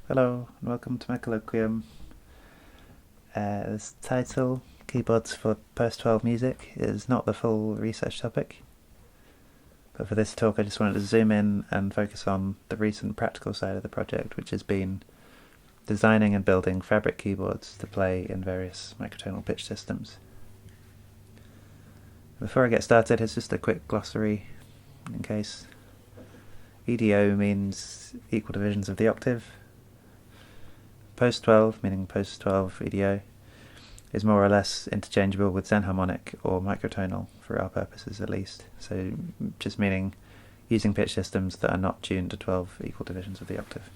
Hello and welcome to my Colloquium. This title, Keyboards for Post-12 Music, is not the full research topic, but for this talk I just wanted to zoom in and focus on the recent practical side of the project, which has been designing and building fabric keyboards to play in various microtonal pitch systems. Before I get started, here's just a quick glossary in case. EDO means equal divisions of the octave. Post-12, meaning post-12 EDO, is more or less interchangeable with Zen harmonic or microtonal for our purposes at least, so just meaning using pitch systems that are not tuned to 12 equal divisions of the octave.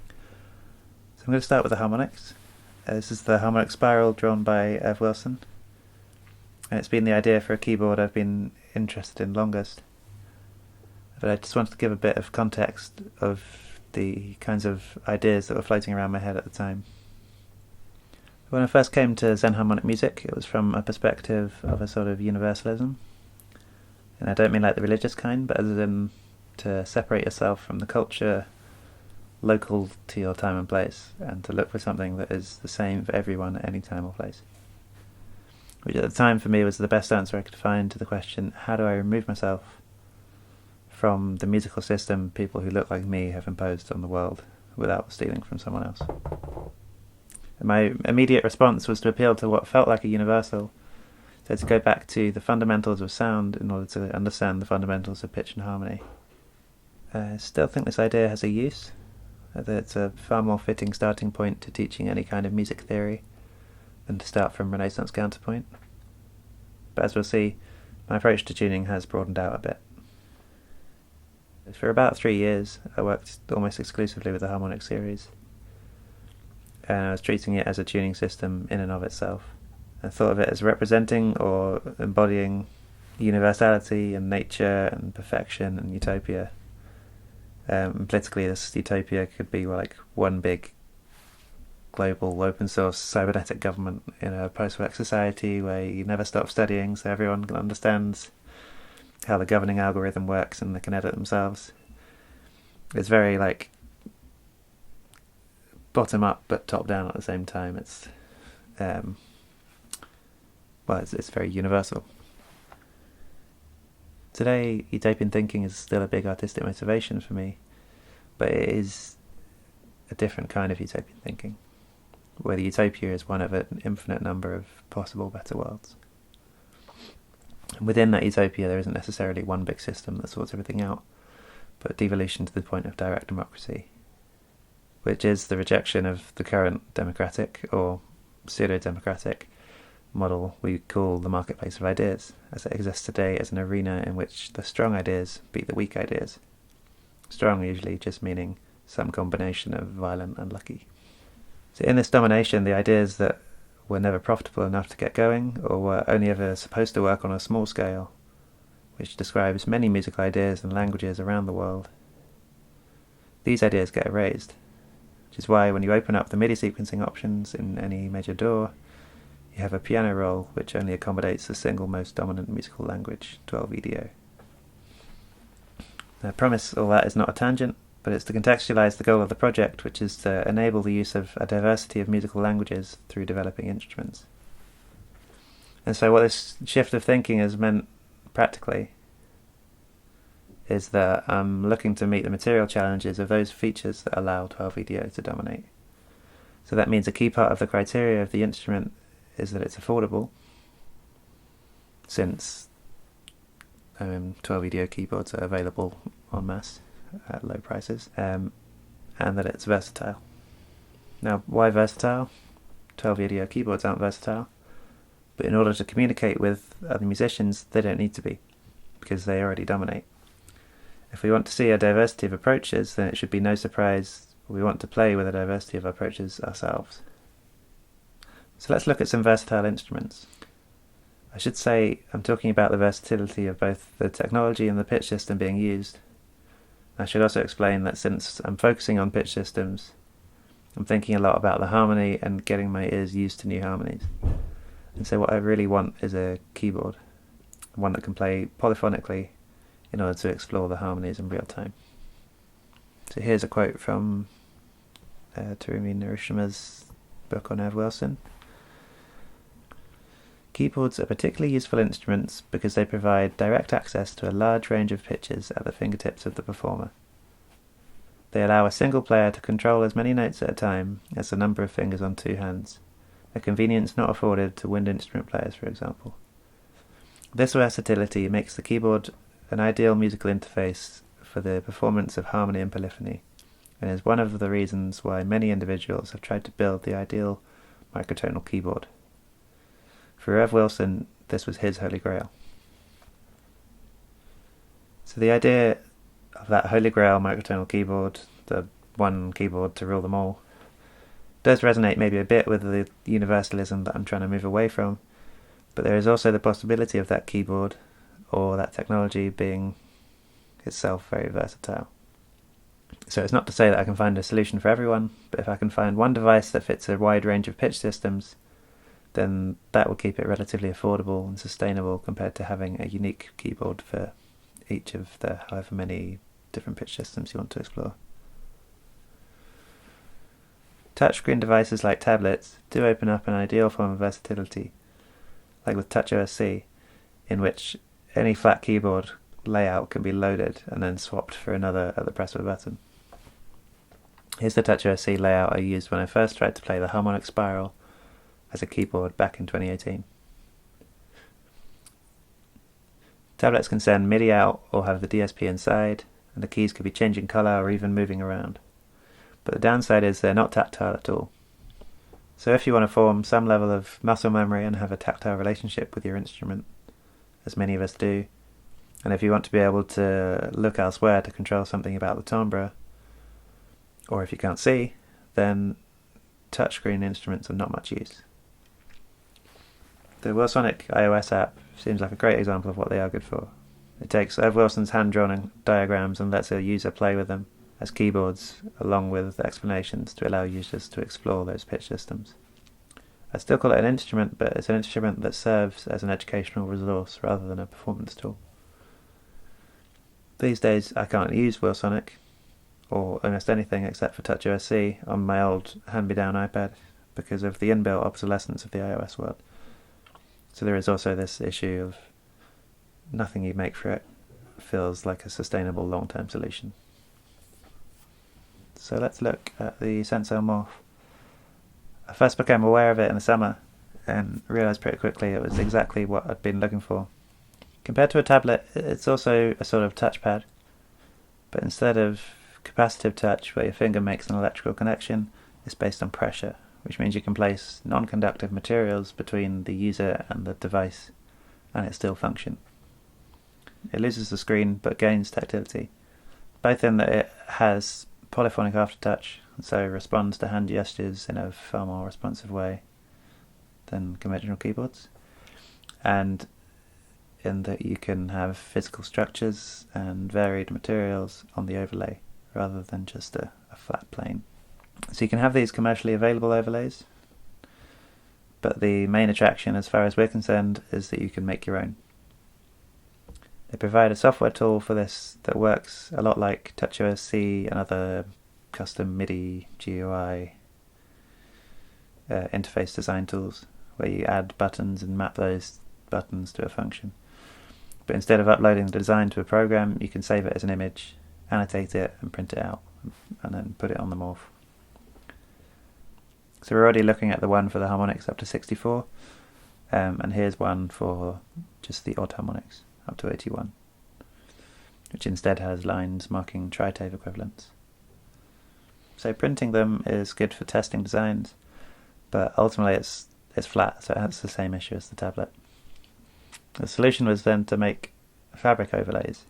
So I'm going to start with the harmonics. This is the Harmonic Spiral drawn by Ev Wilson, and it's been the idea for a keyboard I've been interested in longest. But I just wanted to give a bit of context of the kinds of ideas that were floating around my head at the time. When I first came to Zen harmonic music, it was from a perspective of a sort of universalism. And I don't mean like the religious kind, but as in to separate yourself from the culture local to your time and place, and to look for something that is the same for everyone at any time or place. Which at the time for me was the best answer I could find to the question, how do I remove myself from the musical system people who look like me have imposed on the world without stealing from someone else? And my immediate response was to appeal to what felt like a universal, so to go back to the fundamentals of sound in order to understand the fundamentals of pitch and harmony. I still think this idea has a use, that it's a far more fitting starting point to teaching any kind of music theory than to start from Renaissance counterpoint. But as we'll see, my approach to tuning has broadened out a bit. For about 3 years, I worked almost exclusively with the Harmonic series, and I was treating it as a tuning system in and of itself. I thought of it as representing or embodying universality and nature and perfection and utopia. Politically, this utopia could be like one big global open source cybernetic government in a post-work society where you never stop studying so everyone understands how the governing algorithm works and they can edit themselves. It's very like bottom up but top down at the same time. It's it's very universal. Today, utopian thinking is still a big artistic motivation for me, but it is a different kind of utopian thinking, where the utopia is one of an infinite number of possible better worlds. And within that utopia, there isn't necessarily one big system that sorts everything out, but devolution to the point of direct democracy, which is the rejection of the current democratic or pseudo-democratic model we call the marketplace of ideas, as it exists today as an arena in which the strong ideas beat the weak ideas. Strong usually just meaning some combination of violent and lucky. So in this domination, the ideas that were never profitable enough to get going, or were only ever supposed to work on a small scale, which describes many musical ideas and languages around the world, these ideas get erased, which is why when you open up the MIDI sequencing options in any major DAW, you have a piano roll which only accommodates the single most dominant musical language, 12 EDO. I promise all that is not a tangent, but it's to contextualize the goal of the project, which is to enable the use of a diversity of musical languages through developing instruments. And so what this shift of thinking has meant practically is that I'm looking to meet the material challenges of those features that allow 12 EDO to dominate. So that means a key part of the criteria of the instrument is that it's affordable, since 12 EDO keyboards are available en masse at low prices, and that it's versatile. Now, why versatile? 12 EDO keyboards aren't versatile, but in order to communicate with other musicians, they don't need to be, because they already dominate. If we want to see a diversity of approaches, then it should be no surprise we want to play with a diversity of approaches ourselves. So let's look at some versatile instruments. I should say I'm talking about the versatility of both the technology and the pitch system being used. I should also explain that since I'm focusing on pitch systems, I'm thinking a lot about the harmony and getting my ears used to new harmonies. And so what I really want is a keyboard, one that can play polyphonically in order to explore the harmonies in real time. So here's a quote from Terumi Nurushima's book on Ev Wilson. Keyboards are particularly useful instruments because they provide direct access to a large range of pitches at the fingertips of the performer. They allow a single player to control as many notes at a time as the number of fingers on two hands, a convenience not afforded to wind instrument players, for example. This versatility makes the keyboard an ideal musical interface for the performance of harmony and polyphony, and is one of the reasons why many individuals have tried to build the ideal microtonal keyboard. For Ev Wilson, this was his holy grail. So the idea of that holy grail microtonal keyboard, the one keyboard to rule them all, does resonate maybe a bit with the universalism that I'm trying to move away from, but there is also the possibility of that keyboard or that technology being itself very versatile. So it's not to say that I can find a solution for everyone, but if I can find one device that fits a wide range of pitch systems, then that will keep it relatively affordable and sustainable compared to having a unique keyboard for each of the however many different pitch systems you want to explore. Touchscreen devices like tablets do open up an ideal form of versatility, like with TouchOSC, in which any flat keyboard layout can be loaded and then swapped for another at the press of a button. Here's the TouchOSC layout I used when I first tried to play the Harmonic Spiral as a keyboard back in 2018. Tablets can send MIDI out or have the DSP inside, and the keys could be changing colour or even moving around. But the downside is they're not tactile at all. So if you want to form some level of muscle memory and have a tactile relationship with your instrument, as many of us do, and if you want to be able to look elsewhere to control something about the timbre, or if you can't see, then touchscreen instruments are not much use. The Wilsonic iOS app seems like a great example of what they are good for. It takes Ev Wilson's hand-drawn diagrams and lets a user play with them as keyboards, along with explanations to allow users to explore those pitch systems. I still call it an instrument, but it's an instrument that serves as an educational resource rather than a performance tool. These days I can't use Wilsonic, or almost anything except for TouchOSC, on my old hand-me-down iPad because of the inbuilt obsolescence of the iOS world. So there is also this issue of nothing you make for it feels like a sustainable long-term solution. So let's look at the Sensor Morph. I first became aware of it in the summer and realised pretty quickly it was exactly what I'd been looking for. Compared to a tablet, it's also a sort of touchpad, but instead of capacitive touch where your finger makes an electrical connection, it's based on pressure, which means you can place non-conductive materials between the user and the device and it still function. It loses the screen but gains tactility, both in that it has polyphonic aftertouch, and so responds to hand gestures in a far more responsive way than conventional keyboards, and in that you can have physical structures and varied materials on the overlay rather than just a flat plane. So you can have these commercially available overlays, but the main attraction as far as we're concerned is that you can make your own. They provide a software tool for this that works a lot like TouchOSC and other custom MIDI GUI interface design tools, where you add buttons and map those buttons to a function. But instead of uploading the design to a program, you can save it as an image, annotate it and print it out, and then put it on the Morph. So we're already looking at the one for the harmonics up to 64, and here's one for just the odd harmonics up to 81, which instead has lines marking tritave equivalents. So printing them is good for testing designs, but ultimately it's flat, so it has the same issue as the tablet. The solution was then to make fabric overlays,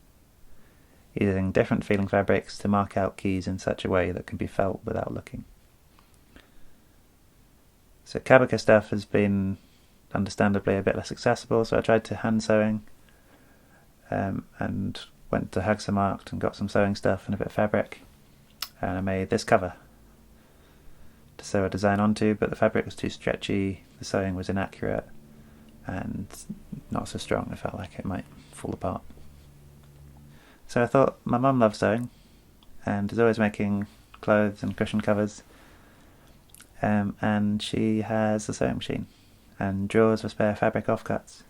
using different feeling fabrics to mark out keys in such a way that can be felt without looking. So Kabuka stuff has been understandably a bit less accessible, so I tried to hand sewing and went to Hagsamarkt and got some sewing stuff and a bit of fabric, and I made this cover to sew a design onto, but the fabric was too stretchy, the sewing was inaccurate and not so strong. I felt like it might fall apart. So I thought, my mum loves sewing and is always making clothes and cushion covers, and she has a sewing machine and drawers for spare fabric offcuts.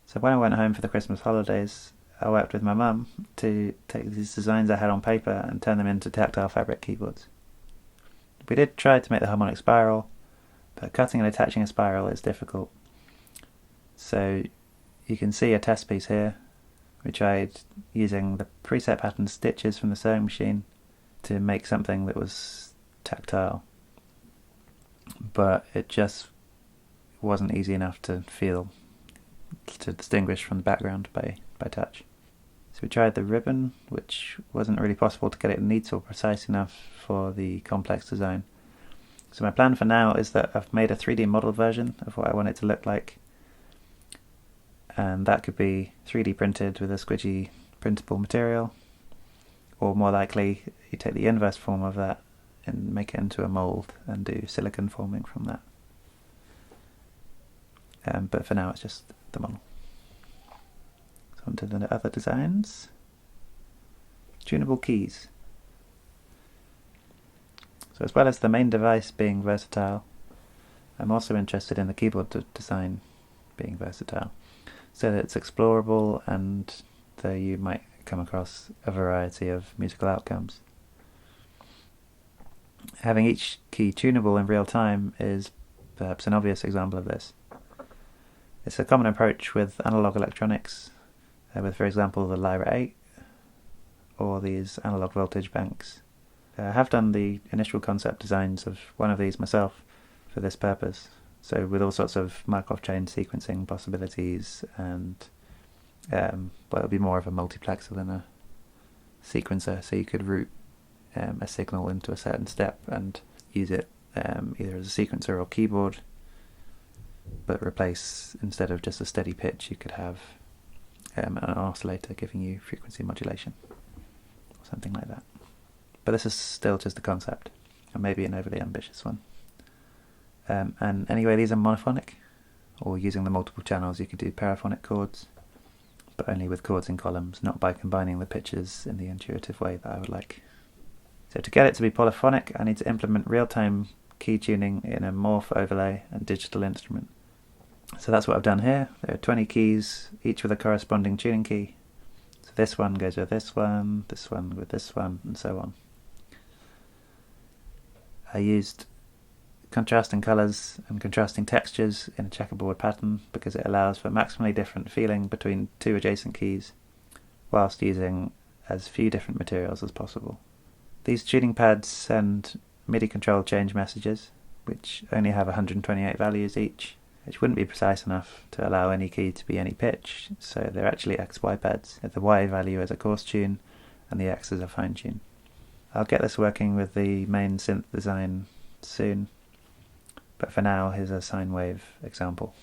So when I went home for the Christmas holidays, I worked with my mum to take these designs I had on paper and turn them into tactile fabric keyboards. We did try to make the harmonic spiral, but cutting and attaching a spiral is difficult. So you can see a test piece here. We tried using the preset pattern stitches from the sewing machine to make something that was tactile, but it just wasn't easy enough to distinguish from the background by touch. So we tried the ribbon, which wasn't really possible to get it neat or precise enough for the complex design. So my plan for now is that I've made a 3D model version of what I want it to look like, and that could be 3D printed with a squidgy printable material, or more likely you take the inverse form of that and make it into a mold and do silicon forming from that. But for now it's just the model. So on to the other designs. Tunable keys. So as well as the main device being versatile, I'm also interested in the keyboard design being versatile, so that it's explorable and that you might come across a variety of musical outcomes. Having each key tunable in real time is perhaps an obvious example of this. It's a common approach with analog electronics, with, for example, the Lyra 8 or these analog voltage banks. I have done the initial concept designs of one of these myself for this purpose, so with all sorts of Markov chain sequencing possibilities, and well, it'll be more of a multiplexer than a sequencer, so you could route a signal into a certain step and use it either as a sequencer or keyboard, but replace, instead of just a steady pitch, you could have an oscillator giving you frequency modulation or something like that. But this is still just a concept, and maybe an overly ambitious one. And anyway, these are monophonic, or using the multiple channels you could do paraphonic chords, but only with chords in columns, not by combining the pitches in the intuitive way that I would like. So to get it to be polyphonic, I need to implement real-time key tuning in a Morph overlay and digital instrument. So that's what I've done here. There are 20 keys, each with a corresponding tuning key. So this one goes with this one with this one, and so on. I used contrasting colours and contrasting textures in a checkerboard pattern because it allows for maximally different feeling between two adjacent keys, whilst using as few different materials as possible. These tuning pads send MIDI controlled change messages, which only have 128 values each, which wouldn't be precise enough to allow any key to be any pitch, so they're actually XY pads. The Y value is a coarse tune and the X is a fine tune. I'll get this working with the main synth design soon, but for now here's a sine wave example.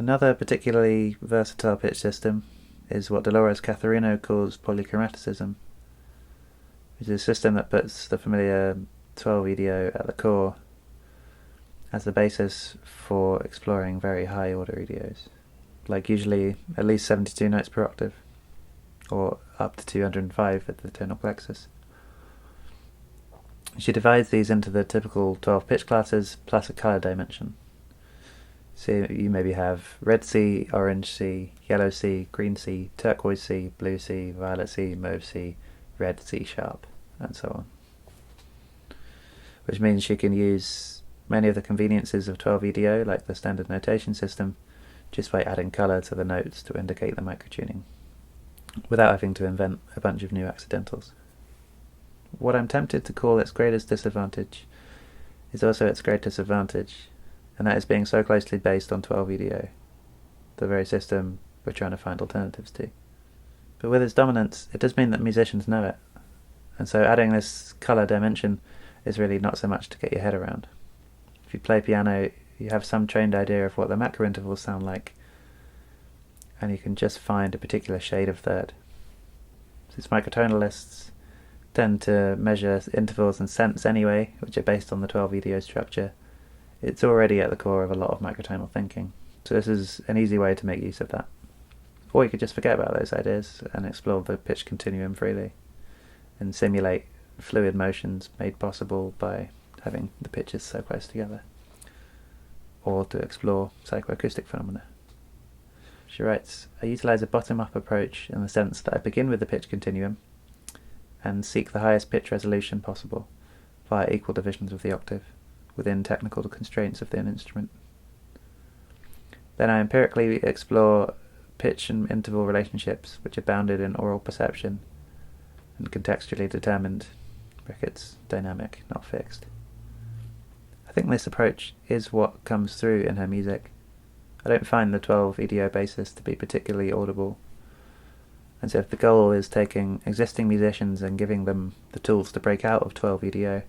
Another particularly versatile pitch system is what Dolores Catharino calls Polychromaticism, which is a system that puts the familiar 12 EDO at the core as the basis for exploring very high order EDOs, like usually at least 72 notes per octave, or up to 205 at the tonal plexus. She divides these into the typical 12 pitch classes plus a color dimension. So you maybe have red C, orange C, yellow C, green C, turquoise C, blue C, violet C, mauve C, red C sharp, and so on. Which means she can use many of the conveniences of 12 EDO, like the standard notation system, just by adding colour to the notes to indicate the microtuning, without having to invent a bunch of new accidentals. What I'm tempted to call its greatest disadvantage is also its greatest advantage, and that is being so closely based on 12 EDO, the very system we're trying to find alternatives to. But with its dominance, it does mean that musicians know it, and so adding this colour dimension is really not so much to get your head around. If you play piano, you have some trained idea of what the macro intervals sound like, and you can just find a particular shade of third. Since microtonalists tend to measure intervals and cents anyway, which are based on the 12 EDO structure, it's already at the core of a lot of microtonal thinking, so this is an easy way to make use of that. Or you could just forget about those ideas and explore the pitch continuum freely, and simulate fluid motions made possible by having the pitches so close together, or to explore psychoacoustic phenomena. She writes, I utilise a bottom-up approach in the sense that I begin with the pitch continuum and seek the highest pitch resolution possible via equal divisions of the octave, within technical constraints of the instrument. Then I empirically explore pitch and interval relationships which are bounded in oral perception and contextually determined, brackets, dynamic, not fixed. I think this approach is what comes through in her music. I don't find the 12 EDO basis to be particularly audible, and so if the goal is taking existing musicians and giving them the tools to break out of 12 EDO,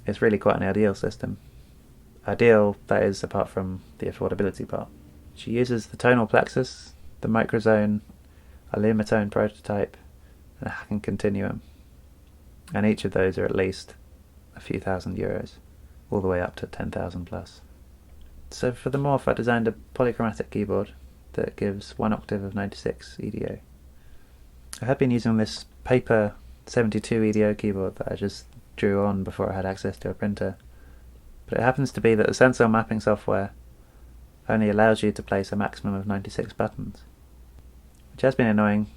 it's really quite an ideal system. Ideal, that is, apart from the affordability part. She uses the tonal plexus, the microzone, a limitone prototype, and a hacking continuum. And each of those are at least a few €1,000, all the way up to 10,000 plus. So for the Morph, I designed a polychromatic keyboard that gives 1 octave of 96 EDO. I had been using this paper 72 EDO keyboard that I just drew on before I had access to a printer, but it happens to be that the sensor mapping software only allows you to place a maximum of 96 buttons, which has been annoying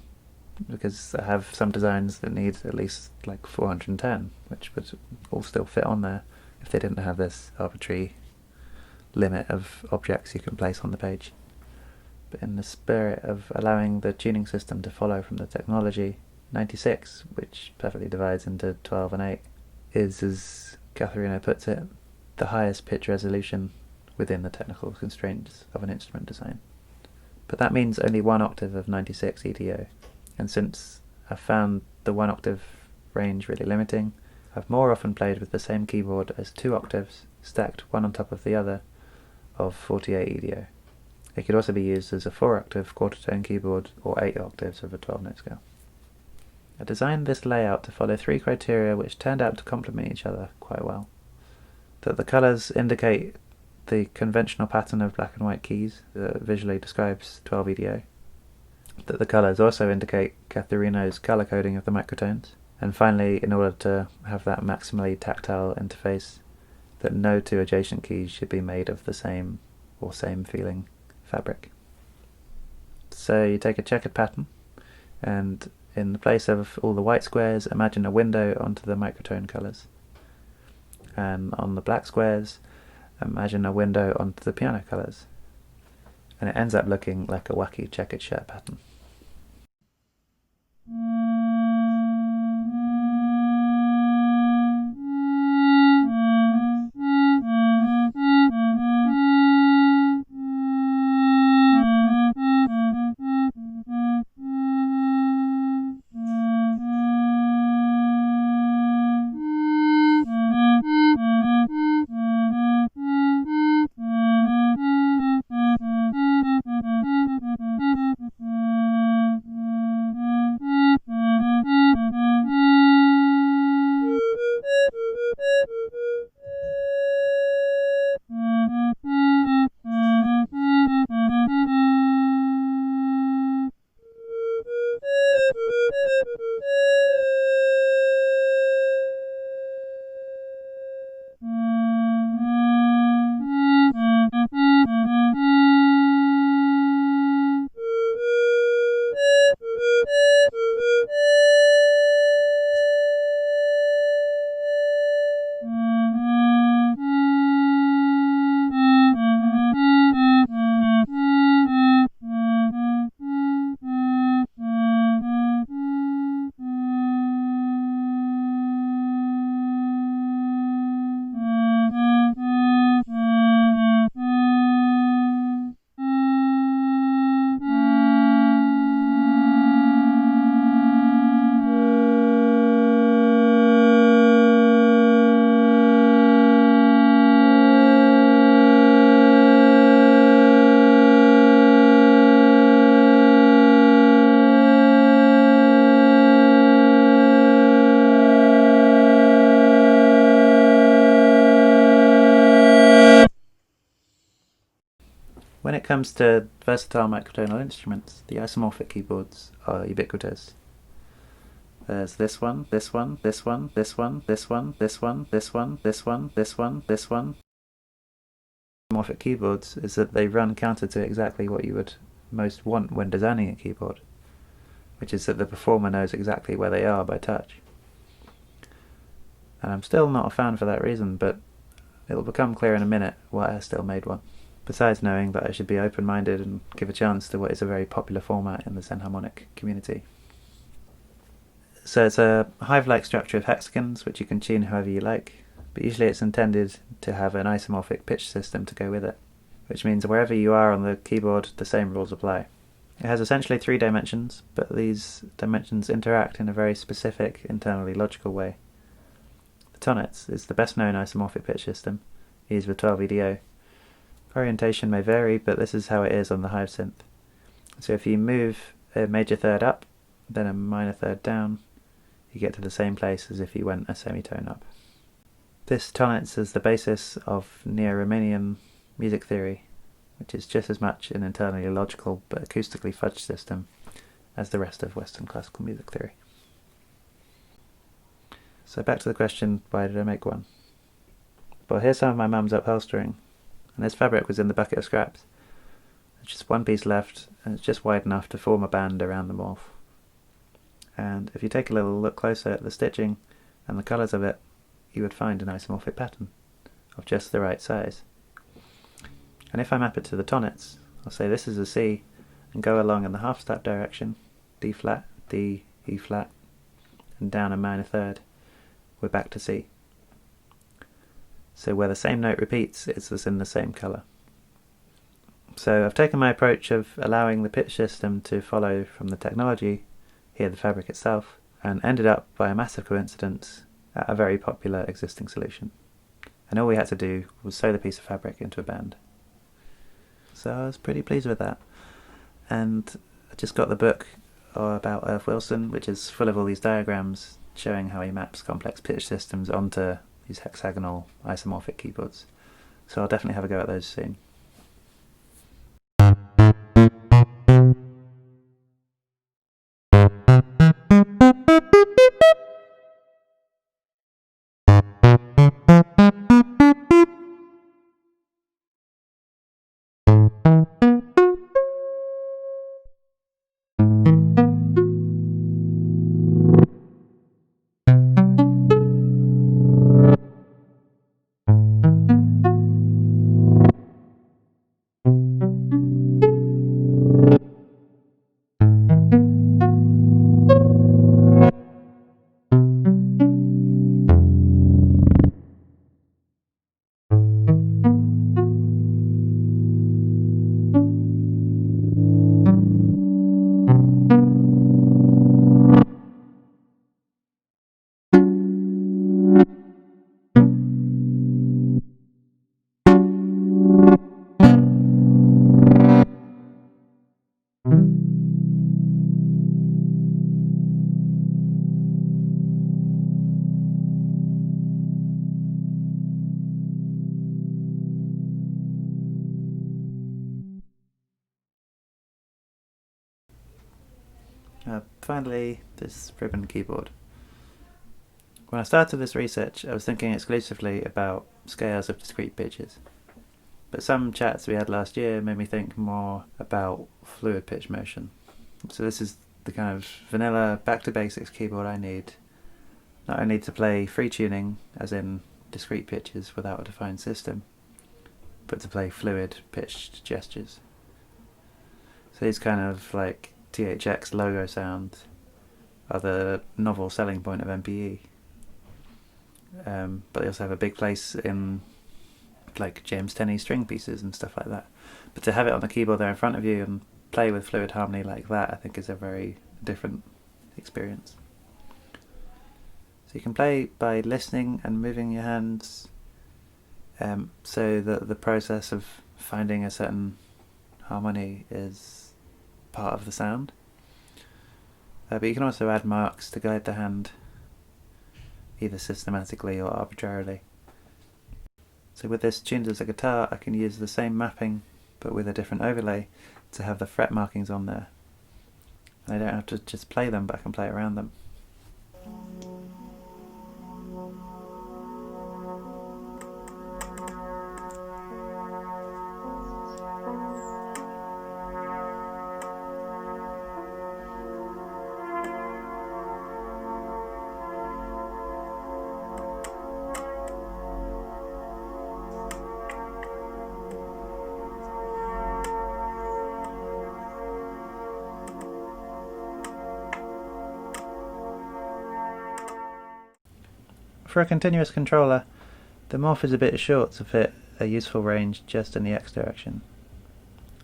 because I have some designs that need at least like 410, which would all still fit on there if they didn't have this arbitrary limit of objects you can place on the page. But in the spirit of allowing the tuning system to follow from the technology, 96, which perfectly divides into 12 and 8, is, as Katharina puts it, the highest pitch resolution within the technical constraints of an instrument design. But that means only 1 octave of 96 EDO, and since I've found the 1 octave range really limiting, I've more often played with the same keyboard as 2 octaves stacked one on top of the other of 48 EDO. It could also be used as a 4 octave quarter tone keyboard or 8 octaves of a 12 note scale. I designed this layout to follow 3 criteria which turned out to complement each other quite well. That the colours indicate the conventional pattern of black and white keys that visually describes 12 EDO. That the colours also indicate Katharina's colour coding of the microtones. And finally, in order to have that maximally tactile interface, that no 2 adjacent keys should be made of the same or same feeling fabric. So you take a checkered pattern, and in the place of all the white squares, imagine a window onto the microtone colours. And on the black squares, imagine a window onto the piano colours. And it ends up looking like a wacky checkered shirt pattern. When it comes to versatile microtonal instruments, the isomorphic keyboards are ubiquitous. There's this one, this one, this one, this one, this one, this one, this one, this one, this one, this one. Isomorphic keyboards is that they run counter to exactly what you would most want when designing a keyboard, which is that the performer knows exactly where they are by touch. And I'm still not a fan for that reason, but it'll become clear in a minute why I still made one. Besides knowing that I should be open-minded and give a chance to what is a very popular format in the Zen harmonic community. So it's a hive-like structure of hexagons which you can tune however you like, but usually it's intended to have an isomorphic pitch system to go with it, which means wherever you are on the keyboard the same rules apply. It has essentially 3 dimensions, but these dimensions interact in a very specific, internally logical way. The pentatonics is the best known isomorphic pitch system, used with 12 EDO. Orientation may vary, but this is how it is on the Hive synth. So if you move a major third up, then a minor third down, you get to the same place as if you went a semitone up. This tonics is the basis of Neo-Riemannian music theory, which is just as much an internally logical but acoustically fudged system as the rest of Western classical music theory. So back to the question, why did I make one? Well, here's some of my mum's upholstering, and this fabric was in the bucket of scraps. There's just one piece left, and it's just wide enough to form a band around the morph. And if you take a little look closer at the stitching and the colours of it, you would find an isomorphic pattern of just the right size. And if I map it to the tonics, I'll say this is a C, and go along in the half step direction, D flat, D, E flat, and down a minor third, we're back to C. So where the same note repeats, it's in the same colour. So I've taken my approach of allowing the pitch system to follow from the technology, here the fabric itself, and ended up, by a massive coincidence, at a very popular existing solution. And all we had to do was sew the piece of fabric into a band. So I was pretty pleased with that. And I just got the book about Irv Wilson, which is full of all these diagrams showing how he maps complex pitch systems onto these hexagonal isomorphic keyboards. So I'll definitely have a go at those soon. Finally, this ribbon keyboard. When I started this research, I was thinking exclusively about scales of discrete pitches, but some chats we had last year made me think more about fluid pitch motion. So this is the kind of vanilla back to basics keyboard I need, not only to play free tuning, as in discrete pitches without a defined system, but to play fluid pitched gestures. So these kind of like THX logo sounds are the novel selling point of MPE. But they also have a big place in like James Tenney string pieces and stuff like that. But to have it on the keyboard there in front of you and play with fluid harmony like that, I think is a very different experience. So you can play by listening and moving your hands, so that the process of finding a certain harmony is part of the sound. But you can also add marks to guide the hand, either systematically or arbitrarily. So with this tuned as a guitar, I can use the same mapping but with a different overlay to have the fret markings on there. And I don't have to just play them, but I can play around them. For a continuous controller, the Morph is a bit short to fit a useful range just in the X direction.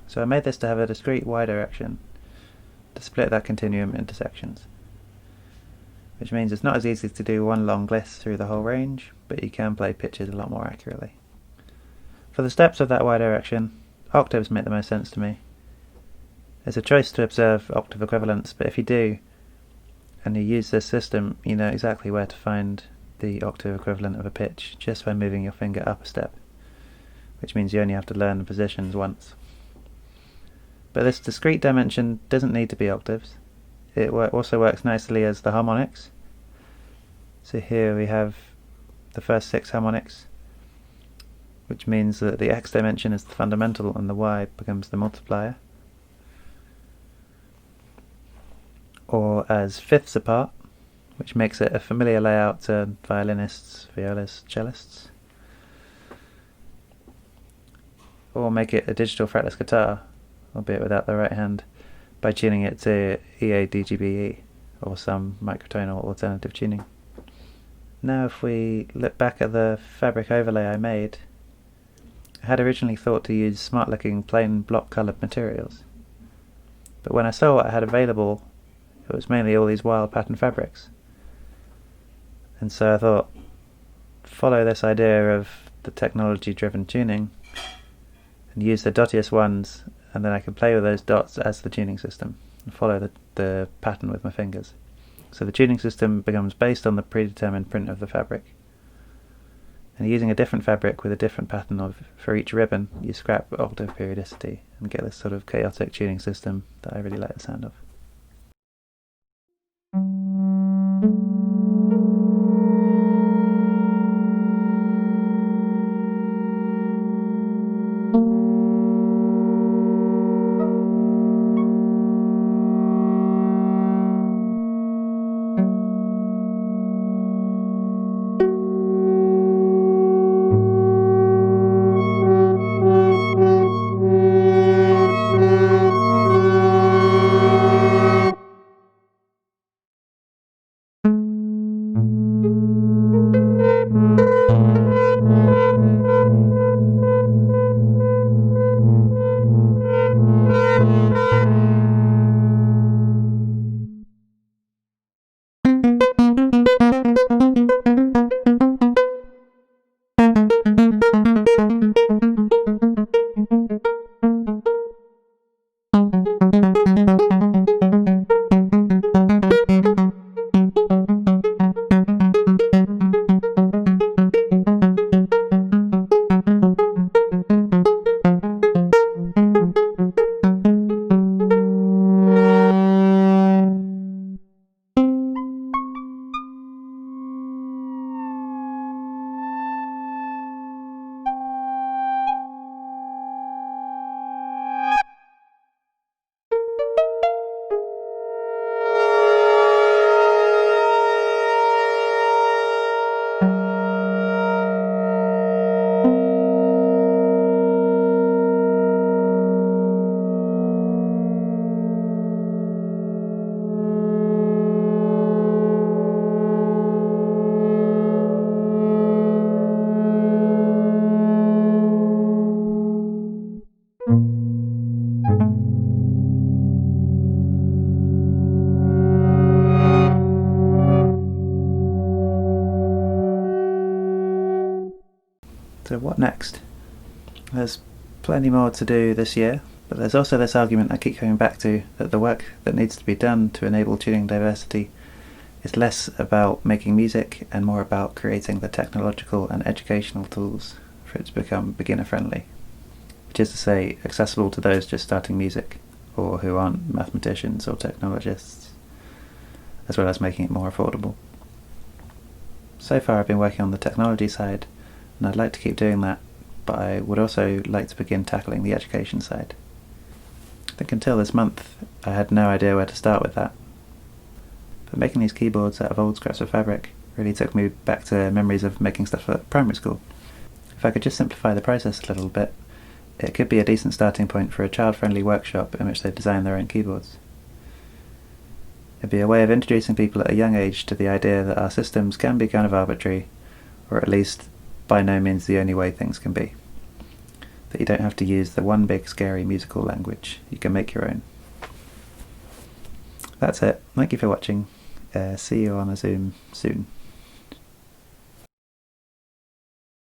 So I made this to have a discrete Y direction to split that continuum into sections. which means it's not as easy to do one long list through the whole range, but you can play pitches a lot more accurately. For the steps of that Y direction, octaves make the most sense to me. There's a choice to observe octave equivalents, but if you do, and you use this system, you know exactly where to find the octave equivalent of a pitch just by moving your finger up a step, which means you only have to learn the positions once. But this discrete dimension doesn't need to be octaves. It also works nicely as the harmonics. So here we have the first 6 harmonics, which means that the x dimension is the fundamental and the y becomes the multiplier. Or as fifths apart, which makes it a familiar layout to violinists, violists, cellists. Or make it a digital fretless guitar, albeit without the right hand, by tuning it to EA-DGBE, or some microtonal alternative tuning. Now if we look back at the fabric overlay I made, I had originally thought to use smart-looking plain block-coloured materials, but when I saw what I had available, it was mainly all these wild pattern fabrics. And so I thought, follow this idea of the technology-driven tuning, and use the dottiest ones, and then I can play with those dots as the tuning system, and follow the pattern with my fingers. So the tuning system becomes based on the predetermined print of the fabric. And using a different fabric with a different pattern for each ribbon, you scrap octave periodicity and get this sort of chaotic tuning system that I really like the sound of. So what next? There's plenty more to do this year, but there's also this argument I keep coming back to, that the work that needs to be done to enable tuning diversity is less about making music and more about creating the technological and educational tools for it to become beginner friendly, which is to say accessible to those just starting music or who aren't mathematicians or technologists, as well as making it more affordable. So far I've been working on the technology side, and I'd like to keep doing that, but I would also like to begin tackling the education side. I think until this month I had no idea where to start with that. But making these keyboards out of old scraps of fabric really took me back to memories of making stuff at primary school. If I could just simplify the process a little bit, it could be a decent starting point for a child-friendly workshop in which they design their own keyboards. It'd be a way of introducing people at a young age to the idea that our systems can be kind of arbitrary, or at least by no means the only way things can be. That you don't have to use the one big scary musical language, you can make your own. That's it. Thank you for watching. see you on a Zoom soon.